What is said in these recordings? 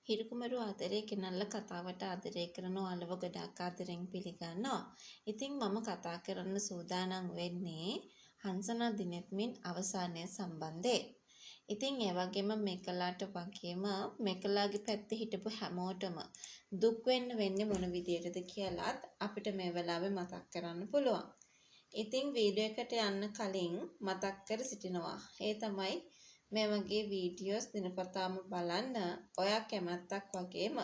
හිරුකුමරු ආදරේ කෙනල්ල කතාවට ආදරය කරන ඔයාලව ගොඩාක් ආදරෙන් පිළිගන්නවා. ඉතින් මම කතා කරන්න සූදානම් වෙන්නේ හංසනා දිනෙත්මින් අවසානය සම්බන්ධයෙන්. ඉතින් ඒ වගේම මේකලාට වගේම මේකලාගේ පැත්තේ හිටපු හැමෝටම දුක් වෙන්නේ මොන විදියටද කියලාත් අපිට මේ වෙලාවේ මතක් කරන්න පුළුවන්. ඉතින් වීඩියෝ එකට යන්න කලින් මතක් කර සිටිනවා. ඒ තමයි මේ වගේ වීඩියෝස් දිනපතාම බලන්න ඔයා කැමැත්තක් වගේම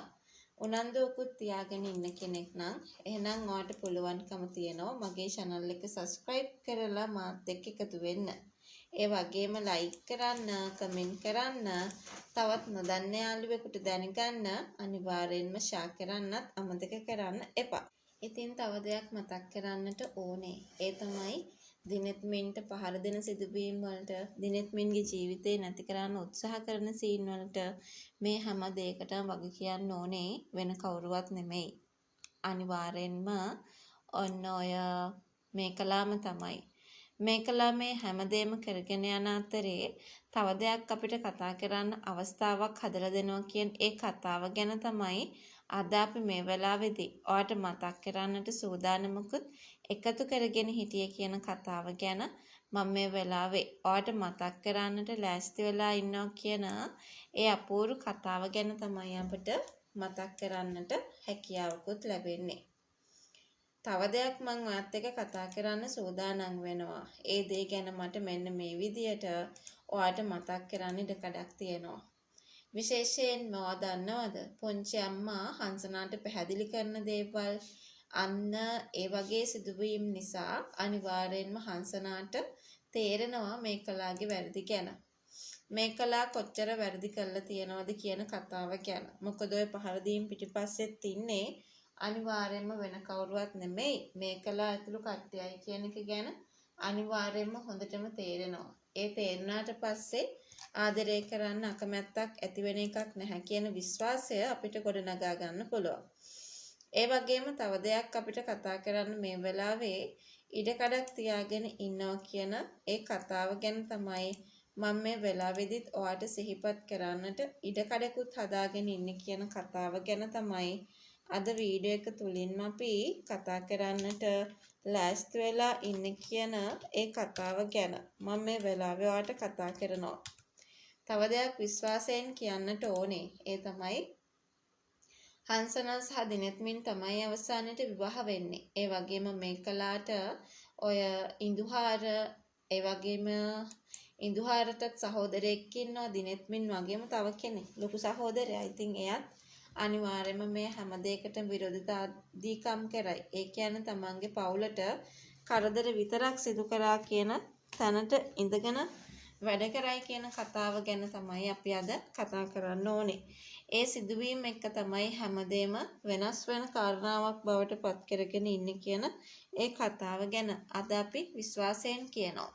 උනන්දුවකුත් තියාගෙන ඉන්න කෙනෙක් නම් එහෙනම් ඔයාට පුළුවන්කම තියෙනවා මගේ channel එක subscribe කරලා මාත් එක්ක එකතු වෙන්න. ඒ වගේම like කරන්න, comment කරන්න, තවත් නොදන්න යාළුවෙකුට දැනගන්න අනිවාර්යෙන්ම share කරන්නත් අමතක කරන්න එපා. ඉතින් තව දෙයක් මතක් කරන්නට ඕනේ. ඒ තමයි දිනෙත්මින්ට පහර දෙන සිදුවීම් වලට දිනෙත්මින්ගේ ජීවිතේ නැති කරන්න උත්සාහ කරන සීන් වලට මේ හැම දෙයකටම වග කියන්න ඕනේ වෙන කවුරුවත් නෙමෙයි. අනිවාර්යෙන්ම ඔන්න ඔය මේකලාම තමයි. මේකලා මේ හැමදේම කරගෙන යන අතරේ තව දෙයක් අපිට කතා කරන්න අවස්ථාවක් හදලා දෙනවා කියන ඒ කතාව ගැන තමයි අද අපි මේ වෙලාවේදී ඔයාලට මතක් කරන්නට සූදානමකුත් එකතු කරගෙන හිටියේ කියන කතාව ගැන මම මේ වෙලාවේ ඔයාලට මතක් කරන්නට ලෑස්ති වෙලා ඉන්නවා කියන ඒ අපූර්ව කතාව ගැන තමයි අපිට මතක් කරන්නට හැකියාවකුත් ලැබෙන්නේ. තව දෙයක් මම ඔයත් එක්ක කතා කරන්න සූදානම් වෙනවා. ඒ දේ ගැන මට මෙන්න මේ විදියට ඔයාලට මතක් කරන්න ඉඩකඩක් තියෙනවා. විශේෂයෙන්ම ඔයා දන්නවද පුංචි අම්මා හංසනාට පැහැදිලි කරන දේවල් අන්න ඒ වගේ සිදුවීම් නිසා අනිවාර්යෙන්ම හංසනාට තේරෙනවා මේකලාගේ වැරදි ගැන. මේකලා කොච්චර වැරදි කරලා තියනවද කියන කතාව ගැන. මොකද ඔය පහර දීම් පිටිපස්සෙත් ඉන්නේ අනිවාර්යෙන්ම වෙන කවුරුවත් නෙමෙයි මේකලා ඇතුළු කට්ටියයි කියන එක ගැන අනිවාර්යෙන්ම හොඳටම තේරෙනවා. ඒ තේරුණාට පස්සේ ආදරය කරන්න අකමැත්තක් ඇති වෙන එකක් නැහැ කියන විශ්වාසය අපිට ගොඩනගා ගන්න පුළුවන්. ඒ වගේම තව දෙයක් අපිට කතා කරන්න මේ වෙලාවේ ඉඩකඩක් තියාගෙන ඉන්නවා කියන ඒ කතාව ගැන තමයි මම මේ වෙලාවේදීත් ඔයාට සිහිපත් කරන්නට ඉඩකඩකුත් හදාගෙන ඉන්නේ කියන කතාව ගැන තමයි අද වීඩියෝ එක තුලින්ම අපි කතා කරන්නට ලෑස්ති වෙලා ඉන්නේ කියන ඒ කතාව ගැන මම මේ වෙලාවේ ඔයාට කතා කරනවා. තව දෙයක් විශ්වාසයෙන් කියන්නට ඕනේ. ඒ තමයි හංසනා සහ දිනෙත්මින් තමයි අවසානයේට විවාහ වෙන්නේ. ඒ වගේම මේකලාට ඔය ඉඳුහාර ඒ වගේම ඉඳුහාරටත් සහෝදරයෙක් ඉන්නවා දිනෙත්මින් වගේම තව කෙනෙක්. ලොකු සහෝදරයා. ඉතින් එයත් අනිවාර්යයෙන්ම මේ හැම දෙයකටම විරෝධතා දීකම් කරයි. ඒ කියන්නේ තමන්ගේ පවුලට කරදර විතරක් සිදු කරා කියන තැනට ඉඳගෙන වැඩ කරයි කියන කතාව ගැන තමයි අපි අද කතා කරන්න ඕනේ. ඒ සිදුවීම් එක්ක තමයි හැමදේම වෙනස් වෙන කාරණාවක් බවට පත් කරගෙන ඉන්නේ කියන ඒ කතාව ගැන අද අපි විශ්වාසයෙන් කියනවා.